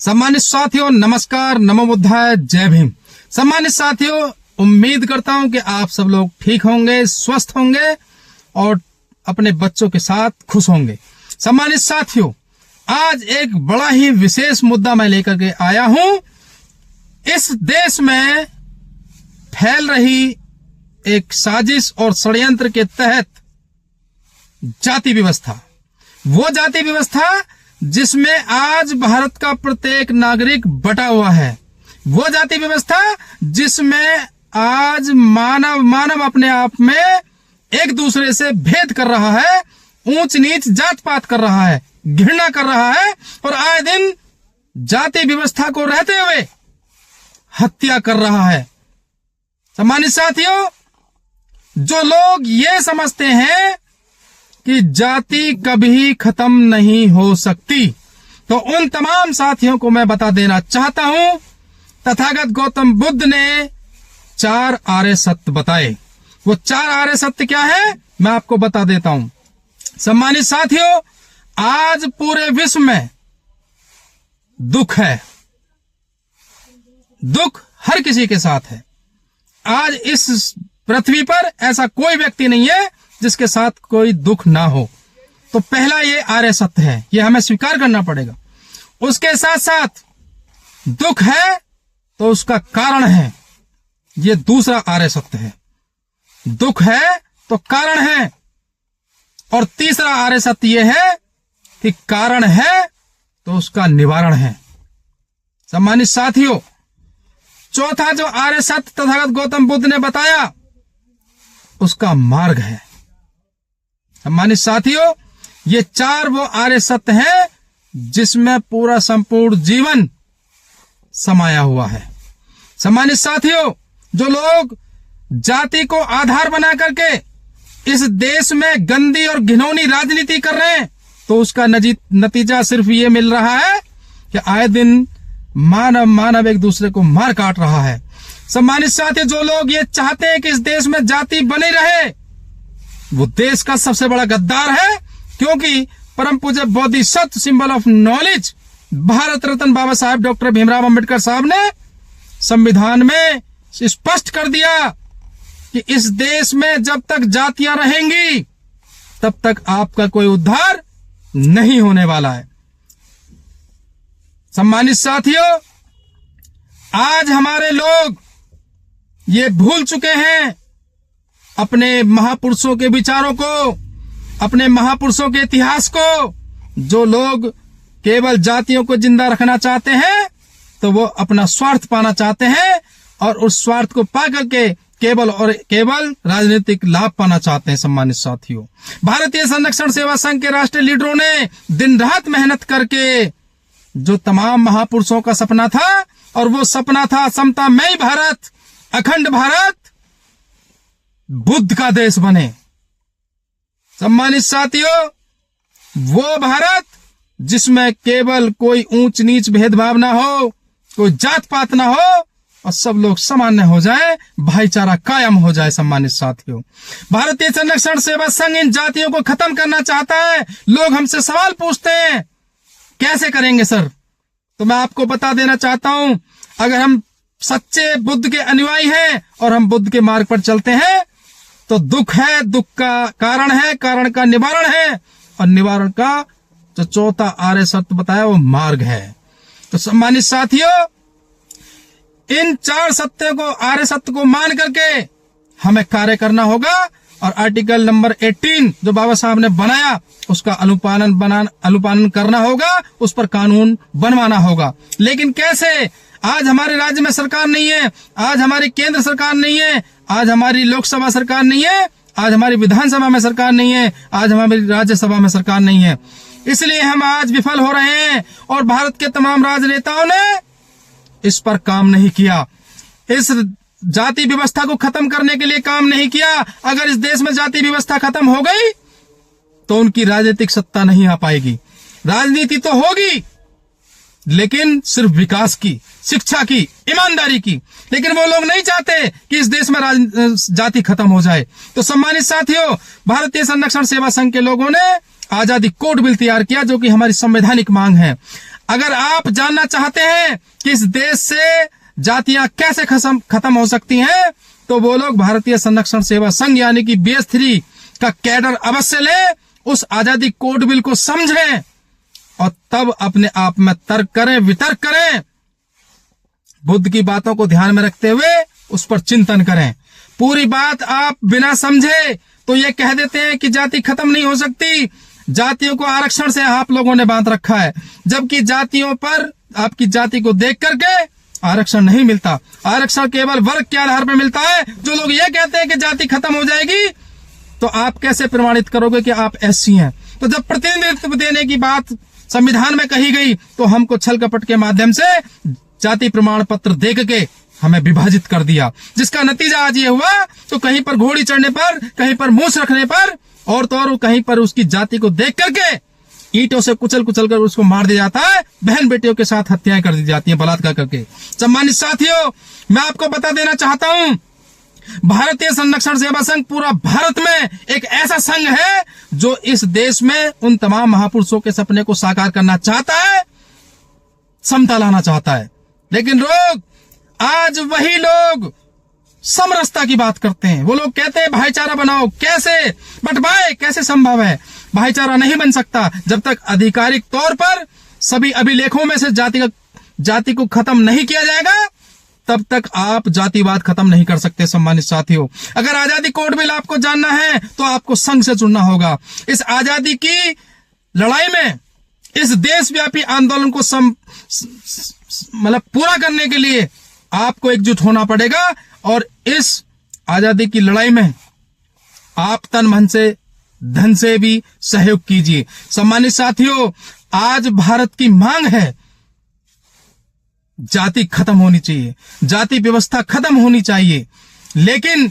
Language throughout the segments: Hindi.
सम्मानित साथियों, नमस्कार, नमो बुद्धाय, जय भीम। सम्मानित साथियों, उम्मीद करता हूं कि आप सब लोग ठीक होंगे, स्वस्थ होंगे और अपने बच्चों के साथ खुश होंगे। सम्मानित साथियों, आज एक बड़ा ही विशेष मुद्दा मैं लेकर के आया हूं। इस देश में फैल रही एक साजिश और षड्यंत्र के तहत जाति व्यवस्था, वो जाति व्यवस्था जिसमें आज भारत का प्रत्येक नागरिक बटा हुआ है, वो जाति व्यवस्था जिसमें आज मानव अपने आप में एक दूसरे से भेद कर रहा है, ऊंच नीच जात पात कर रहा है, घृणा कर रहा है और आए दिन जाति व्यवस्था को रहते हुए हत्या कर रहा है। सम्मानित साथियों, जो लोग ये समझते हैं कि जाति कभी खत्म नहीं हो सकती, तो उन तमाम साथियों को मैं बता देना चाहता हूं, तथागत गौतम बुद्ध ने 4 आर्य सत्य बताए। वो 4 आर्य सत्य क्या है, मैं आपको बता देता हूं। सम्मानित साथियों, आज पूरे विश्व में दुख है, दुख हर किसी के साथ है। आज इस पृथ्वी पर ऐसा कोई व्यक्ति नहीं है जिसके साथ कोई दुख ना हो। तो पहला ये आर्य सत्य है, ये हमें स्वीकार करना पड़ेगा। उसके साथ साथ दुख है तो उसका कारण है, ये दूसरा आर्य सत्य है। दुख है तो कारण है। और तीसरा आर्य सत्य ये है कि कारण है तो उसका निवारण है। सम्मानित साथियों, चौथा जो आर्य सत्य तथागत गौतम बुद्ध ने बताया, उसका मार्ग है। सम्मानित साथियों, ये 4 वो आर्य सत्य हैं जिसमें पूरा संपूर्ण जीवन समाया हुआ है। सम्मानित साथियों, जो लोग जाति को आधार बना करके इस देश में गंदी और घिनौनी राजनीति कर रहे हैं, तो उसका नतीजा सिर्फ ये मिल रहा है कि आए दिन मानव एक दूसरे को मार काट रहा है। सम्मानित साथियों, जो लोग ये चाहते हैं कि इस देश में जाति बनी रहे, वो देश का सबसे बड़ा गद्दार है, क्योंकि परम पूज्य Bodhisattva symbol of knowledge Bharat Ratna Baba Saheb doctor Bhimrao Ambedkar साहब ने संविधान में स्पष्ट कर दिया कि इस देश में जब तक जातियां रहेंगी तब तक आपका कोई उद्धार नहीं होने वाला है। सम्मानित साथियों, आज हमारे लोग ये भूल चुके हैं अपने महापुरुषों के विचारों को, अपने महापुरुषों के इतिहास को। जो लोग केवल जातियों को जिंदा रखना चाहते हैं, तो वो अपना स्वार्थ पाना चाहते हैं और उस स्वार्थ को पा करके केवल राजनीतिक लाभ पाना चाहते हैं। सम्मानित साथियों, भारतीय संरक्षण सेवा संघ के राष्ट्रीय लीडरों ने दिन रात मेहनत करके जो तमाम महापुरुषों का सपना था, और वो सपना था समतामयी भारत, अखंड भारत, बुद्ध का देश बने। सम्मानित साथियों, वो भारत जिसमें केवल कोई ऊंच नीच भेदभाव ना हो, कोई जात पात ना हो और सब लोग सामान्य हो जाए, भाईचारा कायम हो जाए। सम्मानित साथियों, भारतीय संरक्षण सेवा संघ इन जातियों को खत्म करना चाहता है। लोग हमसे सवाल पूछते हैं, कैसे करेंगे सर? तो मैं आपको बता देना चाहता हूं, अगर हम सच्चे बुद्ध के अनुयायी हैं और हम बुद्ध के मार्ग पर चलते हैं, तो दुख है, दुख का कारण है, कारण का निवारण है, और निवारण का जो चौथा आर्य सत्य बताया वो मार्ग है। तो सम्मानित साथियों, इन 4 सत्यों को, आर्य सत्य को मान करके हमें कार्य करना होगा और आर्टिकल नंबर 18 जो बाबा साहब ने बनाया, उसका अनुपालन करना होगा, उस पर कानून बनवाना होगा। लेकिन कैसे? आज हमारे राज्य में सरकार नहीं है, आज हमारी केंद्र सरकार नहीं है, आज हमारी लोकसभा सरकार नहीं है, आज हमारी विधानसभा में सरकार नहीं है, आज हमारी राज्यसभा में सरकार नहीं है। इसलिए हम आज विफल हो रहे हैं और भारत के तमाम राजनेताओं ने इस पर काम नहीं किया, इस जाति व्यवस्था को खत्म करने के लिए काम नहीं किया। अगर इस देश में जाति व्यवस्था खत्म हो गई तो उनकी राजनीतिक सत्ता नहीं आ पाएगी। राजनीति तो होगी, लेकिन सिर्फ विकास की, शिक्षा की, ईमानदारी की। लेकिन वो लोग नहीं चाहते कि इस देश में जाति खत्म हो जाए। तो सम्मानित साथियों, भारतीय संरक्षण सेवा संघ के लोगों ने आजादी कोड बिल तैयार किया, जो कि हमारी संवैधानिक मांग है। अगर आप जानना चाहते हैं कि इस देश से जातियां कैसे खत्म हो सकती हैं, तो वो लोग भारतीय संरक्षण सेवा संघ यानी कि BS3 का कैडर अवश्य ले, उस आजादी कोड बिल को समझें और तब अपने आप में तर्क करें, वितर्क करें, बुद्ध की बातों को ध्यान में रखते हुए उस पर चिंतन करें। पूरी बात आप बिना समझे तो ये कह देते हैं कि जाति खत्म नहीं हो सकती, जातियों को आरक्षण से आप लोगों ने बांध रखा है, जबकि जातियों पर आपकी जाति को देख करके आरक्षण नहीं मिलता। आरक्षण केवल वर्ग के आधार पर मिलता है। जो लोग ये कहते हैं कि जाति खत्म हो जाएगी, तो आप कैसे प्रमाणित करोगे कि आप SC हैं? तो जब प्रतिनिधित्व देने की बात संविधान में कही गई, तो हमको छल कपट के माध्यम से जाति प्रमाण पत्र देख के हमें विभाजित कर दिया, जिसका नतीजा आज ये हुआ तो कहीं पर घोड़ी चढ़ने पर, कहीं पर मूछ रखने पर, और तो और कहीं पर उसकी जाति को देख करके ईंटों से कुचल कुचल कर उसको मार दिया जाता है। बहन बेटियों के साथ हत्याएं कर दी जाती हैं बलात्कार करके। सम्मानित साथियों, मैं आपको बता देना चाहता हूं, भारतीय संरक्षण सेवा संघ पूरा भारत में एक ऐसा संघ है जो इस देश में उन तमाम महापुरुषों के सपने को साकार करना चाहता है, समता लाना चाहता है। लेकिन लोग, आज वही लोग समरसता की बात करते हैं। वो लोग कहते हैं भाईचारा बनाओ, कैसे बंटवाए, कैसे संभव है? भाईचारा नहीं बन सकता जब तक आधिकारिक तौर पर सभी अभिलेखों में से जाति को खत्म नहीं किया जाएगा, तब तक आप जातिवाद खत्म नहीं कर सकते। सम्मानित साथियों, अगर आजादी कोड बिल आपको जानना है तो आपको संघ से जुड़ना होगा। इस आजादी की लड़ाई में, इस देशव्यापी आंदोलन को मतलब पूरा करने के लिए आपको एकजुट होना पड़ेगा, और इस आजादी की लड़ाई में आप तन मन से, धन से भी सहयोग कीजिए। सम्मानित साथियों, आज भारत की मांग है जाति खत्म होनी चाहिए, जाति व्यवस्था खत्म होनी चाहिए। लेकिन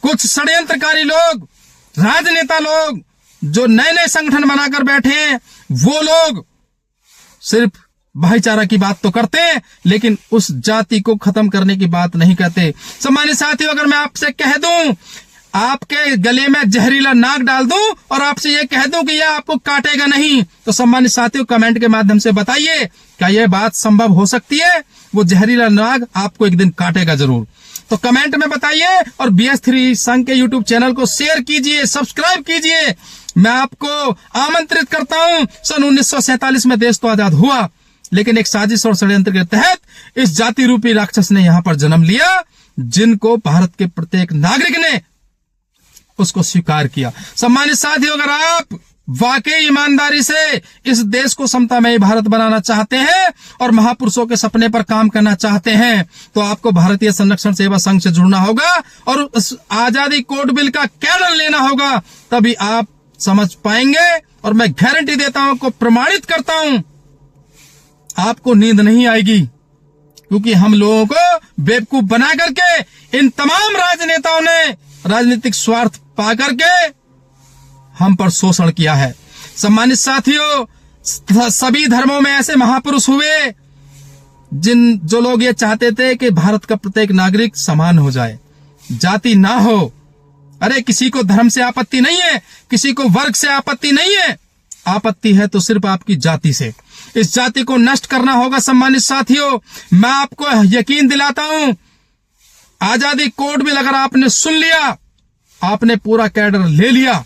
कुछ षड्यंत्रकारी लोग, राजनेता लोग जो नए नए संगठन बनाकर बैठे हैं, वो लोग सिर्फ भाईचारा की बात तो करते हैं, लेकिन उस जाति को खत्म करने की बात नहीं कहते। सम्मानित साथियों, अगर मैं आपसे कह दूं, आपके गले में जहरीला नाग डाल दूं और आपसे ये कह दूं कि यह आपको काटेगा नहीं, तो सम्मानित साथियों कमेंट के माध्यम से बताइए, क्या यह बात संभव हो सकती है? वो जहरीला नाग आपको एक दिन काटेगा जरूर। तो कमेंट में बताइए, और BS3 संघ के YouTube चैनल को शेयर कीजिए, सब्सक्राइब कीजिए। मैं आपको आमंत्रित करता हूं, सन 1947 में देश तो आजाद हुआ, लेकिन एक साजिश और षड्यंत्र के तहत इस जाति रूपी राक्षस ने यहां पर जन्म लिया, जिनको भारत के प्रत्येक नागरिक ने उसको स्वीकार किया। सम्मानित साथियों, अगर आप वाकई ईमानदारी से इस देश को समतामयी भारत बनाना चाहते हैं और महापुरुषों के सपने पर काम करना चाहते हैं, तो आपको भारतीय संरक्षण सेवा संघ से जुड़ना होगा और उस आजादी कोड बिल का कैडर लेना होगा, तभी आप समझ पाएंगे। और मैं गारंटी देता हूं, को प्रमाणित करता हूं, आपको नींद नहीं आएगी, क्योंकि हम लोगों को बेवकूफ बना करके इन तमाम राजनेताओं ने राजनीतिक स्वार्थ पा करके हम पर शोषण किया है। सम्मानित साथियों, सभी धर्मों में ऐसे महापुरुष हुए जो लोग ये चाहते थे कि भारत का प्रत्येक नागरिक समान हो जाए, जाति ना हो। अरे किसी को धर्म से आपत्ति नहीं है, किसी को वर्ग से आपत्ति नहीं है, आपत्ति है तो सिर्फ आपकी जाति से। इस जाति को नष्ट करना होगा। सम्मानित साथियों, मैं आपको यकीन दिलाता हूं, आजादी कोड बिल अगर आपने सुन लिया, आपने पूरा कैडर ले लिया,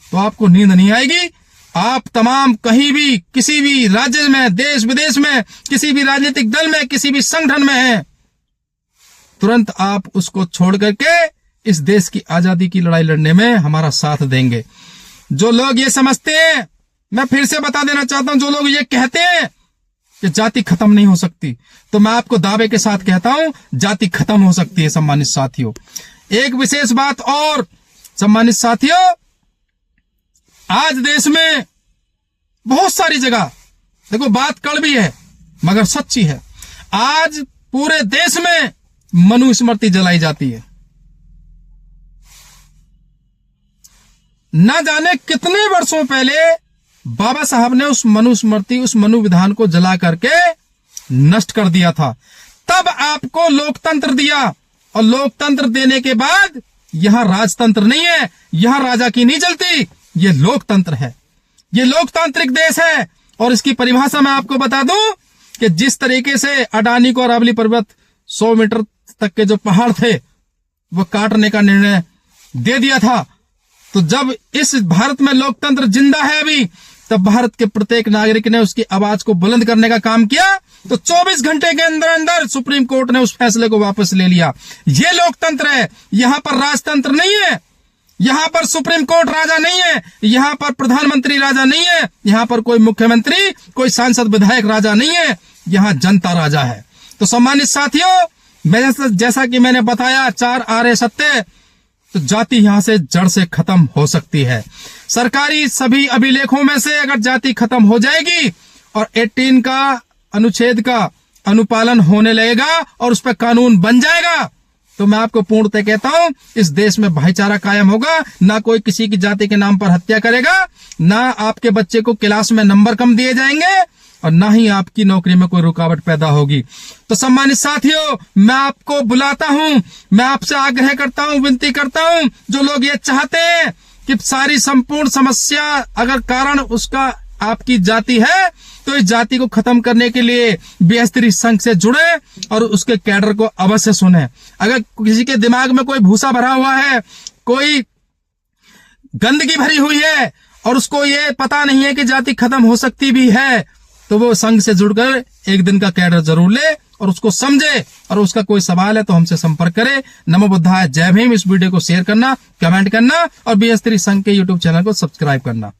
तो आपको नींद नहीं आएगी। आप तमाम कहीं भी, किसी भी राज्य में, देश विदेश में, किसी भी राजनीतिक दल में, किसी भी संगठन में हैं, तुरंत आप उसको छोड़ करके इस देश की आजादी की लड़ाई लड़ने में हमारा साथ देंगे। जो लोग ये समझते हैं, मैं फिर से बता देना चाहता हूं, जो लोग ये कहते हैं कि जाति खत्म नहीं हो सकती, तो मैं आपको दावे के साथ कहता हूं, जाति खत्म हो सकती है। सम्मानित साथियों, एक विशेष बात और, सम्मानित साथियों, आज देश में बहुत सारी जगह, देखो बात कड़वी है मगर सच्ची है, आज पूरे देश में मनुस्मृति जलाई जाती है। न जाने कितने वर्षों पहले बाबा साहब ने उस मनुस्मृति, उस मनु विधान को जला करके नष्ट कर दिया था। तब आपको लोकतंत्र दिया, और लोकतंत्र देने के बाद यहां राजतंत्र नहीं है, यहां राजा की नहीं चलती, ये लोकतंत्र है, ये लोकतांत्रिक देश है। और इसकी परिभाषा मैं आपको बता दूं कि जिस तरीके से अडानी को अरावली पर्वत 100 मीटर तक के जो पहाड़ थे वो काटने का निर्णय दे दिया था, तो जब इस भारत में लोकतंत्र जिंदा है अभी, तब भारत के प्रत्येक नागरिक ने उसकी आवाज को बुलंद करने का काम किया, तो 24 घंटे के अंदर अंदर सुप्रीम कोर्ट ने उस फैसले को वापस ले लिया। ये लोकतंत्र है। यहां पर राजतंत्र नहीं है, यहां पर सुप्रीम कोर्ट राजा नहीं है, यहां पर प्रधानमंत्री राजा नहीं है, यहां पर कोई मुख्यमंत्री, कोई सांसद, विधायक राजा नहीं है, यहां जनता राजा है। तो सम्मानित साथियों, जैसा कि मैंने बताया 4 आर्य सत्य, तो जाति यहां से जड़ से खत्म हो सकती है। सरकारी सभी अभिलेखों में से अगर जाति खत्म हो जाएगी और 18 का अनुच्छेद का अनुपालन होने लगेगा और उस पर कानून बन जाएगा, तो मैं आपको पूर्णतः कहता हूं इस देश में भाईचारा कायम होगा। ना कोई किसी की जाति के नाम पर हत्या करेगा, ना आपके बच्चे को क्लास में नंबर कम दिए जाएंगे, और ना ही आपकी नौकरी में कोई रुकावट पैदा होगी। तो सम्मानित साथियों, मैं आपको बुलाता हूं, मैं आपसे आग्रह करता हूं, विनती करता हूं, जो लोग ये चाहते हैं कि सारी संपूर्ण समस्या अगर कारण उसका आपकी जाति है, तो इस जाति को खत्म करने के लिए BS3 संघ से जुड़े और उसके कैडर को अवश्य सुने। अगर किसी के दिमाग में कोई भूसा भरा हुआ है, कोई गंदगी भरी हुई है और उसको ये पता नहीं है कि जाति खत्म हो सकती भी है, तो वो संघ से जुड़कर एक दिन का कैडर जरूर ले और उसको समझे, और उसका कोई सवाल है तो हमसे संपर्क करे। नमो बुद्धाय, जय भीम। इस वीडियो को शेयर करना, कमेंट करना और BS3 संघ के YouTube चैनल को सब्सक्राइब करना।